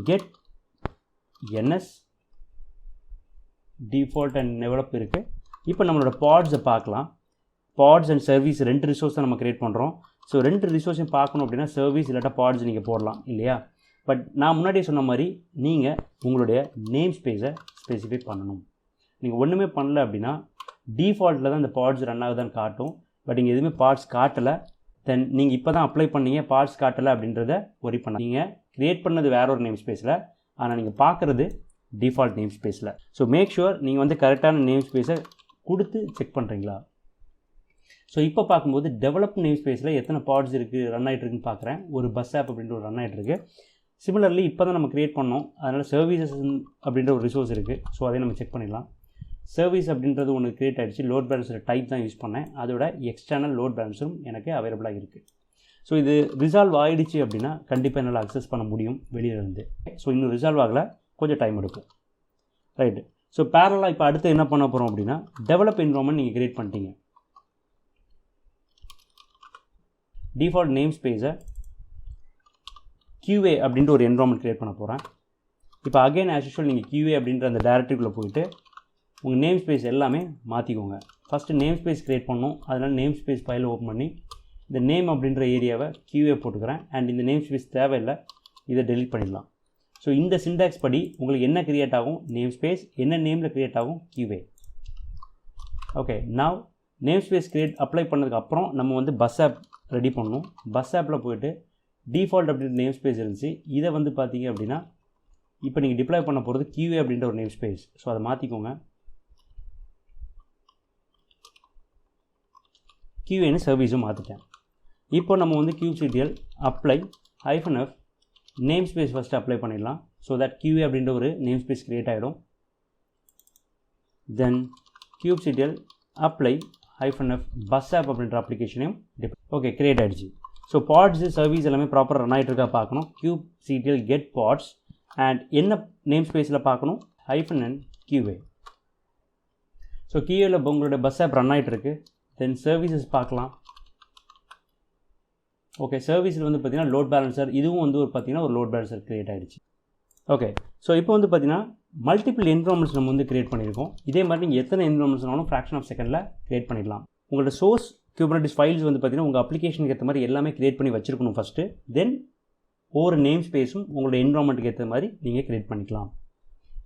get ns default and develop இருக்குது. இப்போ நம்மளோட பாட்ஸை பார்க்கலாம். பாட்ஸ் அண்ட் சர்வீஸ் 2 ரிசோர்ஸை நம்ம க்ரியேட் பண்ணுறோம். ஸோ 2 ரிசோர்ஸையும் பார்க்கணும் அப்படின்னா சர்வீஸ் இல்லாட்டா பாட்ஸ் நீங்கள் போடலாம் இல்லையா. பட் நான் முன்னாடியே சொன்ன மாதிரி நீங்கள் உங்களுடைய நேம் ஸ்பேஸை ஸ்பெசிஃபை பண்ணணும். நீங்கள் ஒன்றுமே பண்ணல அப்படின்னா டிஃபால்ட்டில் தான் இந்த பாட்ஸ் ரன் ஆகுதான்னு காட்டும். பட் நீங்கள் எதுவுமே பாட்ஸ் காட்டலை, தென் நீங்கள் இப்போ தான் அப்ளை பண்ணீங்க, பாட்ஸ் காட்டலை அப்படின்றத ஒரி பண்ண. நீங்கள் க்ரியேட் பண்ணது வேற ஒரு நேம் ஸ்பேஸில், ஆனால் நீங்கள் பார்க்குறது டிஃபால்ட் நேம் ஸ்பேஸில். ஸோ மேக் ஷுவர் நீங்கள் வந்து கரெக்டான நேம் ஸ்பேஸை கொடுத்து செக் பண்ணுறீங்களா. ஸோ இப்போ பார்க்கும்போது டெவலப் நேம் ஸ்பேஸில் எத்தனை பாட்ஸ் இருக்குது, ரன் ஆகிட்டு இருக்குன்னு பார்க்குறேன். ஒரு busapp அப்படின்ற ஒரு ரன் ஆகிட்டு இருக்குது. சிமிலர்லி இப்போ தான் நம்ம க்ரியேட் பண்ணோம், அதனால் சர்வீசஸ் அப்படின்ற ஒரு ரிசோர்ஸ் இருக்குது. ஸோ அதை நம்ம செக் பண்ணிடலாம். சர்வீஸ் அப்படின்றது ஒன்று க்ரியேட் ஆகிடுச்சு. லோட் பேலன்ஸர் டைப் தான் யூஸ் பண்ணேன், அதோட எக்ஸ்டர்னல் லோட் பேலன்ஸரும் எனக்கு அவைலபிளாக இருக்குது. ஸோ இது ரிசால்வ் ஆகிடுச்சு அப்படின்னா கண்டிப்பாக என்னால் அக்சஸ் பண்ண முடியும் வெளியிலேருந்து. ஸோ இன்னும் ரிசால்வ் ஆகலை, கொஞ்சம் டைம் எடுக்கும். ரைட்டு. ஸோ பேரலாக இப்போ அடுத்து என்ன பண்ண போகிறோம் அப்படின்னா டெவலப் என்விரான்மெண்ட் நீங்கள் க்ரியேட் பண்ணிட்டீங்க. டிஃபால்ட் நேம் ஸ்பேஸை QA அப்படின்ற ஒரு என்விரான்மெண்ட் க்ரியேட் பண்ண போகிறேன். இப்போ அகைன் ஆஸ் யூஷுவல் நீங்கள் QA அப்படின்ற அந்த டைரக்டரிக்குள்ளே போயிட்டு உங்கள் நேம் ஸ்பேஸ் எல்லாமே மாற்றிக்கோங்க. ஃபஸ்ட்டு நேம் ஸ்பேஸ் க்ரியேட் பண்ணணும். அதனால் நேம் ஸ்பேஸ் ஃபைலை ஓப்பன் பண்ணி இந்த நேம் அப்படின்ற ஏரியாவை QA போட்டுக்கிறேன். அண்ட் இந்த நேம் ஸ்பேஸ் தேவையில்லை, இதை டெலிட் பண்ணிடலாம். ஸோ இந்த சின்டாக்ஸ் படி உங்களுக்கு என்ன க்ரியேட் ஆகும், நேம் ஸ்பேஸ், என்ன நேமில் க்ரியேட் ஆகும், QA. Okay, now name space apply பண்ணதுக்கப்புறம் நம்ம வந்து busapp ரெடி பண்ணணும். busappல போய்ட்டு டிஃபால்ட் அப்படின்ற நேம் ஸ்பேஸ் இருந்துச்சு. இதை வந்து பார்த்தீங்க அப்படின்னா இப்போ நீங்கள் டிப்ளாய் பண்ண போகிறது QA அப்படின்ற ஒரு நேம் ஸ்பேஸ். ஸோ அதை மாற்றிக்கோங்க. QAன்னு சர்வீஸும் மாற்றிட்டேன். இப்போ நம்ம வந்து kubectl apply -f name space first apply பண்ணிடலாம். ஸோ தட் QA அப்படின்ற ஒரு நேம் ஸ்பேஸ் க்ரியேட் ஆகிடும். தென் kubectl apply -f busapp அப்படின்ற அப்ளிகேஷனையும் ஓகே க்ரியேட் ஆகிடுச்சு. ஸோ பாட்ஸு சர்வீஸ் எல்லாமே ப்ராப்பராக ரன் ஆகிட்டு இருக்கா பார்க்கணும். kubectl get pods அண்ட் என்ன நேம் ஸ்பேஸில் பார்க்கணும், -n QA. ஸோ QAவில் உங்களுடைய busapp ரன் ஆகிட்டு இருக்கு. தென் சர்வீசஸ் பார்க்கலாம். ஓகே, சர்வீஸில் வந்து பார்த்தீங்கன்னா லோட் பேலன்சர், இதுவும் வந்து ஒரு பார்த்தீங்கன்னா ஒரு லோட் பேலன்சர் க்ரியேட் ஆகிடுச்சு. ஓகே, ஸோ இப்போ வந்து பார்த்தீங்கன்னா மல்டிபிள் என்விரான்மெண்ட்ஸ் நம்ம வந்து க்ரியேட் பண்ணியிருக்கோம். இதே மாதிரி நீங்கள் எத்தனை என்விரான்மெண்ட்ஸ்னாலும் ஃப்ராக்ஷன் ஆஃப் செகண்டில் க்ரியேட் பண்ணிடலாம். உங்களோட சோர்ஸ் Kubernetes ஃபைல்ஸ் வந்து பார்த்தீங்கன்னா உங்கள் அப்ளிகேஷனுக்கு ஏற்ற மாதிரி எல்லாமே க்ரியேட் பண்ணி வச்சுருக்கணும் ஃபஸ்ட்டு. தென் ஒவ்வொரு நேம் ஸ்பேஸும் உங்களோட என்விரான்மெண்ட்டுக்கு ஏற்ற மாதிரி நீங்கள் க்ரியேட் பண்ணிக்கலாம்.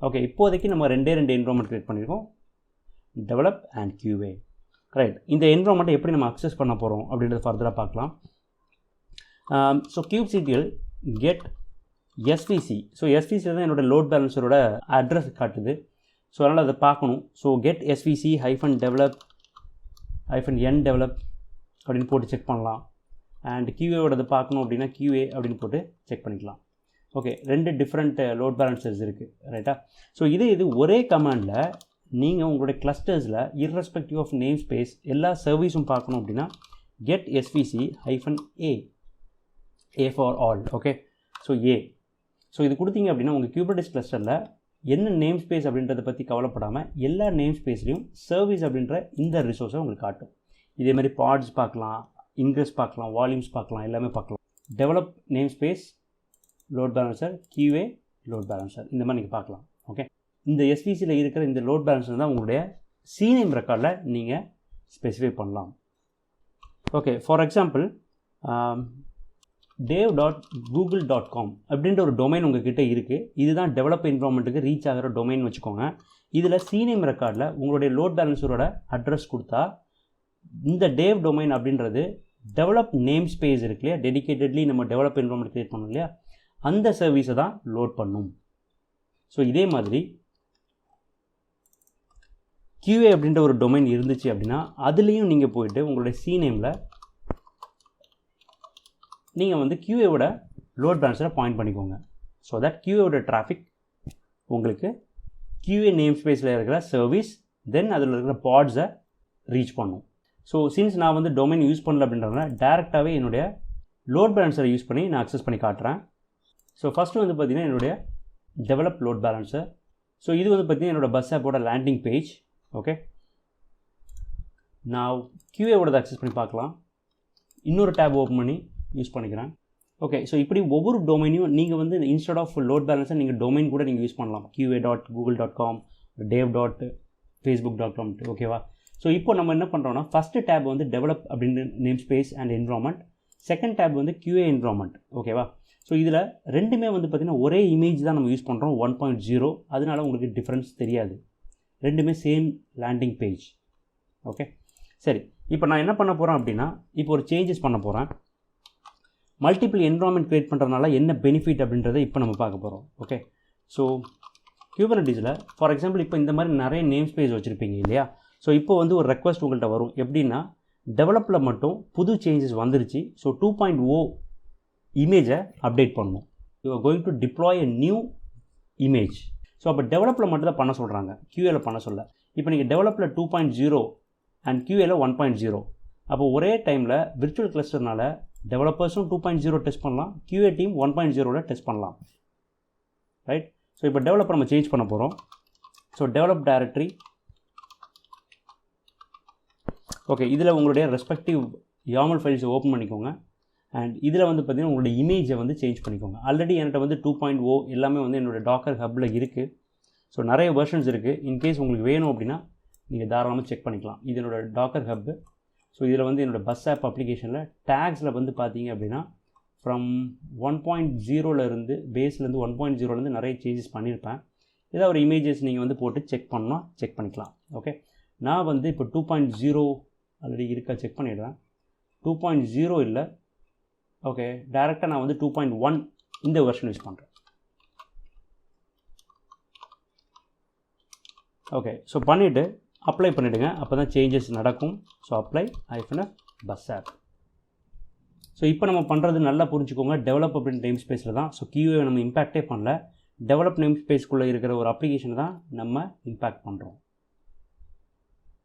ஓகே, இப்போதைக்கு நம்ம ரெண்டே என்விரான்மெண்ட் க்ரியேட் பண்ணியிருக்கோம், டெவலப் அண்ட் QA. ரைட். இந்த என்விரான்மெண்ட்டை எப்படி நம்ம அக்சஸ் பண்ண போகிறோம் அப்படின்றத ஃபர்தராக பார்க்கலாம். So kubectl get SVC. So SVC தான் என்னோடய லோட் பேலன்ஸரோட அட்ரஸ் காட்டுது. ஸோ அதனால் அதை பார்க்கணும். So get SVC -develop -n develop அப்படின்னு போட்டு செக் பண்ணலாம். அண்ட் QAவோடது பார்க்கணும் அப்படின்னா QA அப்படின்னு போட்டு செக் பண்ணிக்கலாம். ஓகே, 2 டிஃப்ரெண்ட் லோட் பேலன்சர்ஸ் இருக்குது. ரைட்டா. ஸோ இது ஒரே கமாண்டில் நீங்கள் உங்களுடைய கிளஸ்டர்ஸில் இர்ரெஸ்பெக்டிவ் ஆஃப் நேம் ஸ்பேஸ் எல்லா சர்வீஸும் பார்க்கணும் அப்படின்னா get SVC -a for all. Okay, so A. So இது கொடுத்தீங்க அப்படின்னா உங்கள் Kubernetes கிளஸ்டரில் என்ன நேம் ஸ்பேஸ் அப்படின்றத பற்றி கவலைப்படாமல் எல்லா நேம் ஸ்பேஸ்லையும் சர்வீஸ் அப்படின்ற இந்த ரிசோர்ஸை உங்களுக்கு காட்டும். இதே மாதிரி பாட்ஸ் பார்க்கலாம், இன்க்ரெஸ் பார்க்கலாம், வால்யூம்ஸ் பார்க்கலாம், எல்லாமே பார்க்கலாம். Develop name space, load balancer, QA load balancer, இந்த மாதிரி நீங்கள் பார்க்கலாம். ஓகே, இந்த SVCயில் இருக்கிற இந்த லோட் பேலன்சர் தான் உங்களுடைய CNAME ரெக்கார்டில் நீங்கள் ஸ்பெசிஃபை பண்ணலாம். ஓகே, ஃபார் எக்ஸாம்பிள் dev.google.com அப்படின்ற ஒரு டொமைன் உங்ககிட்ட இருக்குது. இதுதான் டெவலப் என்விரான்மெண்ட்டுக்கு ரீச் ஆகிற டொமைன் வச்சுக்கோங்க. இதில் CNAME ரெக்கார்டில் உங்களுடைய லோட் பேலன்ஸரோட அட்ரஸ் கொடுத்தா இந்த dev டொமைன் அப்படின்றது டெவலப் நேம் ஸ்பேஸ் இருக்கு இல்லையா, டெடிக்கேட்டட்லி நம்ம டெவலப் என்விரான்மெண்ட் க்ரியேட் பண்ணோம் இல்லையா, அந்த சர்வீஸை தான் லோட் பண்ணும். ஸோ இதே மாதிரி QA அப்படின்ற ஒரு டொமைன் இருந்துச்சு அப்படின்னா அதுலேயும் நீங்கள் போயிட்டு உங்களுடைய CNAMEல நீங்கள் வந்து QAவோட லோட் பேலன்ஸரை பாயிண்ட் பண்ணிக்கோங்க. ஸோ தட் QAவோட டிராஃபிக் உங்களுக்கு QA நேம் ஸ்பேஸில் இருக்கிற சர்வீஸ் தென் அதில் இருக்கிற பாட்ஸை ரீச் பண்ணும். ஸோ சின்ஸ் நான் வந்து டொமைன் யூஸ் பண்ணல அப்படின்றதுனால டேரெக்டாகவே என்னுடைய லோட் பேலன்ஸரை யூஸ் பண்ணி நான் அக்சஸ் பண்ணி காட்டுறேன். ஸோ ஃபஸ்ட்டு வந்து பார்த்திங்கன்னா என்னுடைய டெவலப் லோட் பேலன்ஸர். ஸோ இது வந்து பார்த்திங்கன்னா என்னோடய பஸ் ஆப்போட லேண்டிங் பேஜ். ஓகே, நான் QA-ஓட அக்சஸ் பண்ணி பார்க்கலாம். இன்னொரு டேப் ஓப்பன் பண்ணி யூஸ் பண்ணிக்கிறேன். ஓகே, ஸோ இப்படி ஒவ்வொரு டொமைனையும் நீங்கள் வந்து இன்ஸ்டெட் ஆஃப் லோட் பேலன்ஸை நீங்கள் டொமைன் கூட நீங்கள் யூஸ் பண்ணலாம். QA.google.com, dev.facebook.com. ஓகேவா? ஸோ இப்போ நம்ம என்ன பண்ணுறோம்னா ஃபஸ்ட்டு டேப் வந்து டெவலப் அப்படின்னு name space and environment, second tab வந்து QA என்விரான்மெண்ட். ஓகேவா? ஸோ இதில் ரெண்டுமே வந்து பார்த்திங்கன்னா ஒரே இமேஜ் தான் நம்ம யூஸ் பண்ணுறோம் 1.0. அதனால உங்களுக்கு டிஃப்ரென்ஸ் தெரியாது, ரெண்டுமே சேம் லேண்டிங் பேஜ். ஓகே, சரி. இப்போ நான் என்ன பண்ண போகிறேன் அப்படின்னா இப்போ ஒரு சேஞ்சஸ் பண்ண போகிறேன். மல்டிபிள் என்விரான்மெண்ட் க்ரியேட் பண்ணுறதுனால என்ன பெனிஃபிட் அப்படின்றத இப்போ நம்ம பார்க்க போகிறோம். ஓகே, ஸோ Kubernetesல ஃபார் எக்ஸாம்பிள் இப்போ இந்த மாதிரி நிறைய நேம் ஸ்பேஸ் வச்சுருப்பீங்க இல்லையா? ஸோ இப்போ வந்து ஒரு ரெக்வஸ்ட் உங்கள்கிட்ட வரும். எப்படின்னா டெவலப்பில் மட்டும் புது சேஞ்சஸ் வந்துருச்சு. ஸோ 2.0 இமேஜை அப்டேட் பண்ணணும். You are going to deploy a new image. So அப்போ டெவலப்பில் மட்டும் தான் பண்ண சொல்கிறாங்க, QA-ல பண்ண சொல்ல. இப்போ நீங்கள் டெவலப்பில் 2.0 அண்ட் QA-ல 1.0. அப்போ ஒரே டைமில் விர்ச்சுவல் கிளஸ்டர்னால டெவலப்பர்ஸும் 2.0 டெஸ்ட் பண்ணலாம், QA டீம் 1.0ல டெஸ்ட் பண்ணலாம். ரைட்? ஸோ இப்போ டெவலப்பர் நம்ம சேஞ்ச் பண்ண போகிறோம். So develop directory. ஓகே, இதில் உங்களுடைய ரெஸ்பெக்டிவ் YAML ஃபைல்ஸை ஓப்பன் பண்ணிக்கோங்க. அண்ட் இதில் வந்து பார்த்திங்கன்னா உங்களுடைய இமேஜை வந்து சேஞ்ச் பண்ணிக்கோங்க. ஆல்ரெடி என்கிட்ட வந்து 2.0 எல்லாமே வந்து என்னோடய டாக்கர் ஹப்பில் இருக்குது. ஸோ நிறைய வெர்ஷன்ஸ் இருக்குது. இன்கேஸ் உங்களுக்கு வேணும் அப்படின்னா நீங்கள் தாராளமாக செக் பண்ணிக்கலாம். இது என்னோடய டாக்கர் ஹப்பு. ஸோ இதில் வந்து என்னோடய பஸ் ஆப் அப்ளிகேஷனில் டேக்ஸில் வந்து பார்த்தீங்க அப்படின்னா ஃப்ரம் 1.0லேருந்து பேஸ்லேருந்து 1.0லேருந்து நிறைய சேஞ்சஸ் பண்ணியிருப்பேன். ஏதாவது ஒரு இமேஜஸ் நீங்கள் வந்து போட்டு செக் பண்ணால் செக் பண்ணிக்கலாம். ஓகே, நான் வந்து இப்போ 2.0 ஆல்ரெடி இருக்கா செக் பண்ணிடுறேன். 2.0 இல்லை. ஓகே, டேரெக்டாக நான் வந்து 2.1 இந்த வெர்ஷன் யூஸ் பண்ணுறேன். ஓகே, ஸோ பண்ணிவிட்டு அப்ளை பண்ணிவிடுங்க. அப்போ தான் சேஞ்சஸ் நடக்கும். So apply -bus app. So இப்போ நம்ம பண்ணுறது நல்லா புரிஞ்சுக்கோங்க. டெவலப் அப்படின்னு நேம் ஸ்பேஸில் தான். ஸோ QA நம்ம இம்பேக்டே பண்ணல. டெவலப் நேம் ஸ்பேஸ்க்குள்ளே இருக்கிற ஒரு அப்ளிகேஷன் தான் நம்ம இம்பேக்ட் பண்ணுறோம்.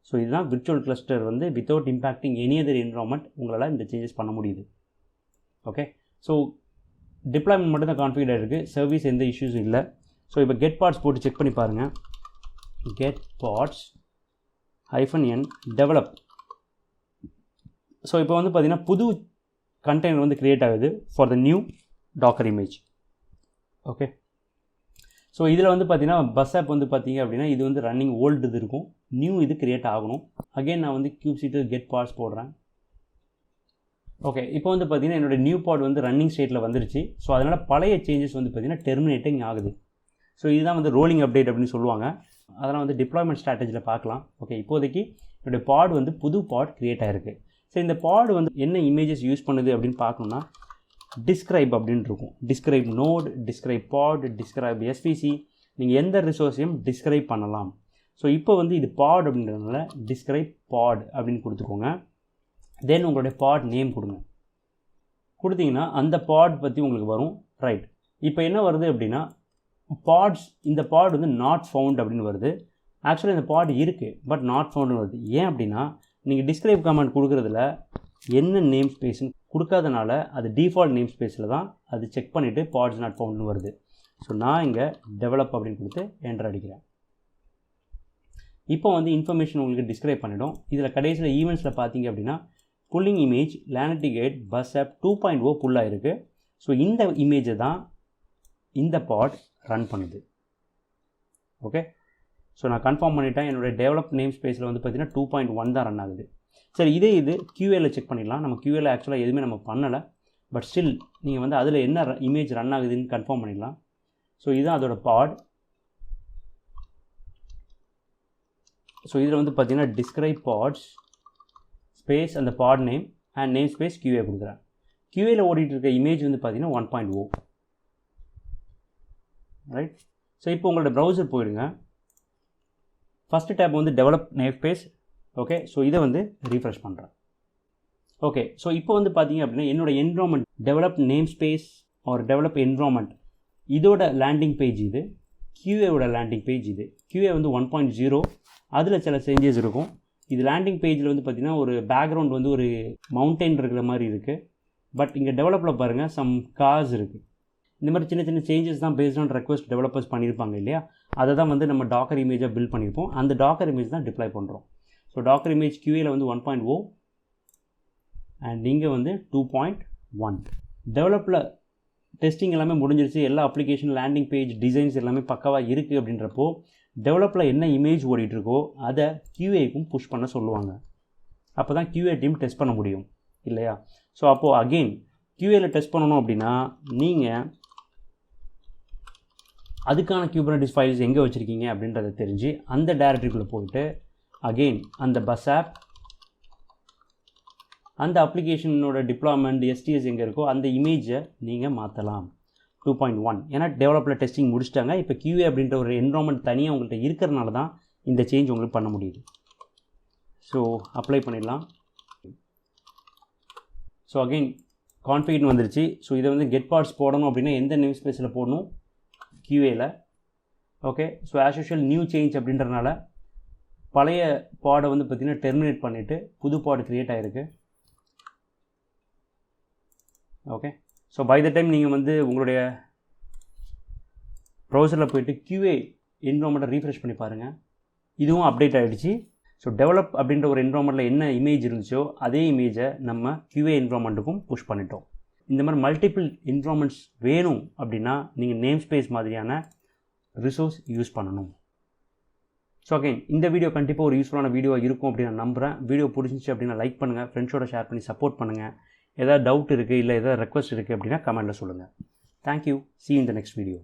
ஸோ இதுதான் விர்ச்சுவல் கிளஸ்டர் வந்து without impacting any other environment உங்களால் இந்த சேஞ்சஸ் பண்ண முடியுது. ஓகே, ஸோ டிப்ளாய்மெண்ட் மட்டும் தான் கான்ஃபிகர் ஆகிருக்கு. சர்வீஸ் எந்த இஷ்யூஸும் இல்லை. ஸோ இப்போ கெட் பார்ட்ஸ் போட்டு செக் பண்ணி பாருங்கள். Get parts -n develop. So இப்போ வந்து பார்த்திங்கன்னா புது கண்டெய்னர் வந்து க்ரியேட் ஆகுது for the new docker image. Okay, so இதில் வந்து பார்த்திங்கன்னா பஸ் ஆப் வந்து பார்த்திங்க அப்படின்னா இது வந்து ரன்னிங் ஓல்டு இது இருக்கும், நியூ இது க்ரியேட் ஆகணும். அகெயின் நான் வந்து kubectl கெட் பார்ட்ஸ் போடுறேன். ஓகே, இப்போ வந்து பார்த்திங்கன்னா என்னோடய நியூ பாட் வந்து ரன்னிங் ஸ்டேட்டில் வந்துருச்சு. ஸோ அதனால் பழைய சேஞ்சஸ் வந்து பார்த்திங்கன்னா டெர்மினேட்டிங் ஆகுது. ஸோ இதுதான் வந்து ரோலிங் அப்டேட் அப்படின்னு சொல்லுவாங்க. அதெல்லாம் வந்து டிப்ளாய்மெண்ட் ஸ்ட்ராட்டஜியில் பார்க்கலாம். ஓகே, இப்போதைக்கு என்னுடைய பாட் வந்து புது பாட் க்ரியேட் ஆகிருக்கு. ஸோ இந்த பாட் வந்து என்ன இமேஜஸ் யூஸ் பண்ணுது அப்படின்னு பார்க்கணுன்னா டிஸ்கிரைப் அப்படின்னு இருக்கும். டிஸ்கிரைப் நோட், டிஸ்கிரைப் பாட், டிஸ்கிரைப் SVC. நீங்கள் எந்த ரிசோர்ஸையும் டிஸ்கிரைப் பண்ணலாம். ஸோ இப்போ வந்து இது பாட் அப்படின்றதுனால டிஸ்கிரைப் பாட் அப்படின்னு கொடுத்துக்கோங்க. தென் உங்களுடைய பாட் நேம் கொடுங்க. கொடுத்தீங்கன்னா அந்த பாட் பற்றி உங்களுக்கு வரும். ரைட், இப்போ என்ன வருது அப்படின்னா பாட்ஸ், இந்த பாட் வந்து நாட் ஃபவுண்ட் அப்படின்னு வருது. ஆக்சுவலாக இந்த பாட் இருக்குது பட் நாட் ஃபவுண்டுன்னு வருது. ஏன் அப்படின்னா நீங்கள் டிஸ்கிரைப் கமெண்ட் கொடுக்குறதுல என்ன நேம் ஸ்பேஸ்ன்னு கொடுக்காதனால அது டிஃபால்ட் நேம் ஸ்பேஸில் தான் அது செக் பண்ணிவிட்டு பாட்ஸ் நாட் ஃபவுண்டுன்னு வருது. ஸோ நான் இங்கே டெவலப் அப்படின்னு கொடுத்து என்டர் அடிக்கிறேன். இப்போ வந்து இன்ஃபர்மேஷன் உங்களுக்கு டிஸ்கிரைப் பண்ணிடும். இதில் கடைசியில் ஈவெண்ட்ஸில் பார்த்தீங்க அப்படின்னா புல்லிங் இமேஜ் லேனட்டிகேட் பஸ் ஆப் 2.0 புல் ஆகிருக்கு. ஸோ இந்த இமேஜை தான் இந்த பாட் ரன் பண்ணுது. ஓகே, ஸோ நான் கன்ஃபார்ம் பண்ணிட்டேன். என்னுடைய டெவலப் நேம் ஸ்பேஸில் வந்து பார்த்திங்கன்னா 2.1 தான் ரன் ஆகுது. சரி, இது QA-ல செக் பண்ணிடலாம். நம்ம QA-ல ஆக்சுவலாக எதுவுமே நம்ம பண்ணலை. பட் ஸ்டில் நீங்கள் வந்து அதில் என்ன இமேஜ் ரன் ஆகுதுன்னு கன்ஃபார்ம் பண்ணிடலாம். ஸோ இதுதான் அதோட பாட். ஸோ இதில் வந்து பார்த்திங்கன்னா டிஸ்கிரைப் பாட்ஸ் ஸ்பேஸ் அந்த pod name and namespace QA கொடுக்குறேன். QA-ல ஓடிட்டு இருக்க இமேஜ் வந்து பார்த்திங்கன்னா 1.0. ரைட், ஸோ இப்போ உங்களோட ப்ரௌசர் போயிடுங்க. ஃபஸ்ட்டு டேப் வந்து develop name space. Okay, so இதை வந்து ரீஃப்ரெஷ் பண்ணுறேன். ஓகே, ஸோ இப்போ வந்து பார்த்தீங்க அப்படின்னா என்னோட environment develop name space or develop environment இதோட லேண்டிங் பேஜ் இது. QA-ஓட லேண்டிங் பேஜ் இது. QA வந்து 1.0. அதில் சில சேஞ்சஸ் இருக்கும். இது லேண்டிங் பேஜில் வந்து பார்த்திங்கன்னா ஒரு பேக்ரவுண்ட் வந்து ஒரு மவுண்டெயின் இருக்கிற மாதிரி இருக்குது. பட் இங்கே டெவலப்பில் பாருங்கள் சம் கார்ஸ் இருக்குது. இந்த மாதிரி சின்ன சின்ன சேஞ்சஸ் தான் பேஸ்ட் ஆன் ரெக்வஸ்ட் டெவலப்பர்ஸ் பண்ணியிருப்பாங்க இல்லையா, அதை தான் வந்து நம்ம டாக்கர் இமேஜாக பில்ட் பண்ணியிருப்போம். அந்த டாக்கர் இமேஜ் தான் டிப்ளாய் பண்ணுறோம். ஸோ டாக்கர் இமேஜ் QAல வந்து 1.0 அண்ட் இங்கே வந்து 2.1. டெவலப்பில் டெஸ்டிங் எல்லாமே முடிஞ்சிருச்சு, எல்லா அப்ளிகேஷன் லேண்டிங் பேஜ் டிசைன்ஸ் எல்லாமே பக்காவாக இருக்குது அப்படின்றப்போ டெவலப்பில் என்ன இமேஜ் ஓடிட்டுருக்கோ அதை QAக்கும் புஷ் பண்ண சொல்லுவாங்க. அப்போ தான் QA டீம் டெஸ்ட் பண்ண முடியும் இல்லையா. ஸோ அப்போது அகெயின் QAல டெஸ்ட் பண்ணணும் அப்படின்னா நீங்கள் அதுக்கான Kubernetes ஃபைல்ஸ் எங்கே வச்சுருக்கீங்க அப்படின்றத தெரிஞ்சு அந்த டைரக்டரிக்குள்ளே போயிட்டு அகெயின் அந்த பஸ் ஆப் அந்த அப்ளிகேஷனோட டிப்ளாய்மெண்ட் STS எங்கே இருக்கோ அந்த இமேஜை நீங்கள் மாற்றலாம் 2.1. ஏன்னா டெவலப்பில் டெஸ்டிங் முடிச்சிட்டாங்க. இப்போ QA அப்படின்ற ஒரு என்வரான்மெண்ட் தனியாக உங்கள்கிட்ட இருக்கிறனால தான் இந்த சேஞ்ச் உங்களுக்கு பண்ண முடியுது. ஸோ அப்ளை பண்ணிடலாம். ஸோ அகெயின் கான்ஃபிகர்னு வந்துருச்சு. ஸோ இதை வந்து கெட் பார்ட்ஸ் போடணும் அப்படின்னா எந்த நேம் ஸ்பேஸில் போடணும், QAல. Okay, so as usual new change அப்படின்றனால பழைய பாடை வந்து பார்த்திங்கன்னா டெர்மினேட் பண்ணிவிட்டு புது பாடு க்ரியேட் ஆகிருக்கு. Okay, so by the time நீங்கள் வந்து உங்களுடைய ப்ரௌசரில் போய்ட்டு QA என்வரான்மெண்ட்டை ரீஃப்ரெஷ் பண்ணி பாருங்கள், இதுவும் அப்டேட் ஆகிடுச்சு. ஸோ டெவலப் அப்படின்ற ஒரு என்வரான்மெண்ட்டில் என்ன இமேஜ் இருந்துச்சோ அதே இமேஜை நம்ம QA என்வரான்மெண்ட்டுக்கும் புஷ் பண்ணிட்டோம். இந்த மாதிரி மல்டிபிள் என்வரான்மெண்ட்ஸ் வேணும் அப்படின்னா நீங்கள் நேம் ஸ்பேஸ் மாதிரியான ரிசோர்ஸ் யூஸ் பண்ணணும். ஸோ அகைன் இந்த வீடியோ கண்டிப்பாக ஒரு யூஸ்ஃபுல்லான வீடியோவாக இருக்கும் அப்படின்னு நான் நம்புகிறேன். வீடியோ பிடிச்சிச்சு அப்படின்னா லைக் பண்ணுங்கள், ஃப்ரெண்ட்ஸோட ஷேர் பண்ணி சப்போர்ட் பண்ணுங்கள். ஏதாவது டவுட் இருக்குது இல்லை ஏதாவது ரெக்வஸ்ட் இருக்குது அப்படின்னா கமெண்ட்டில் சொல்லுங்கள். Thank you. See you in the next video.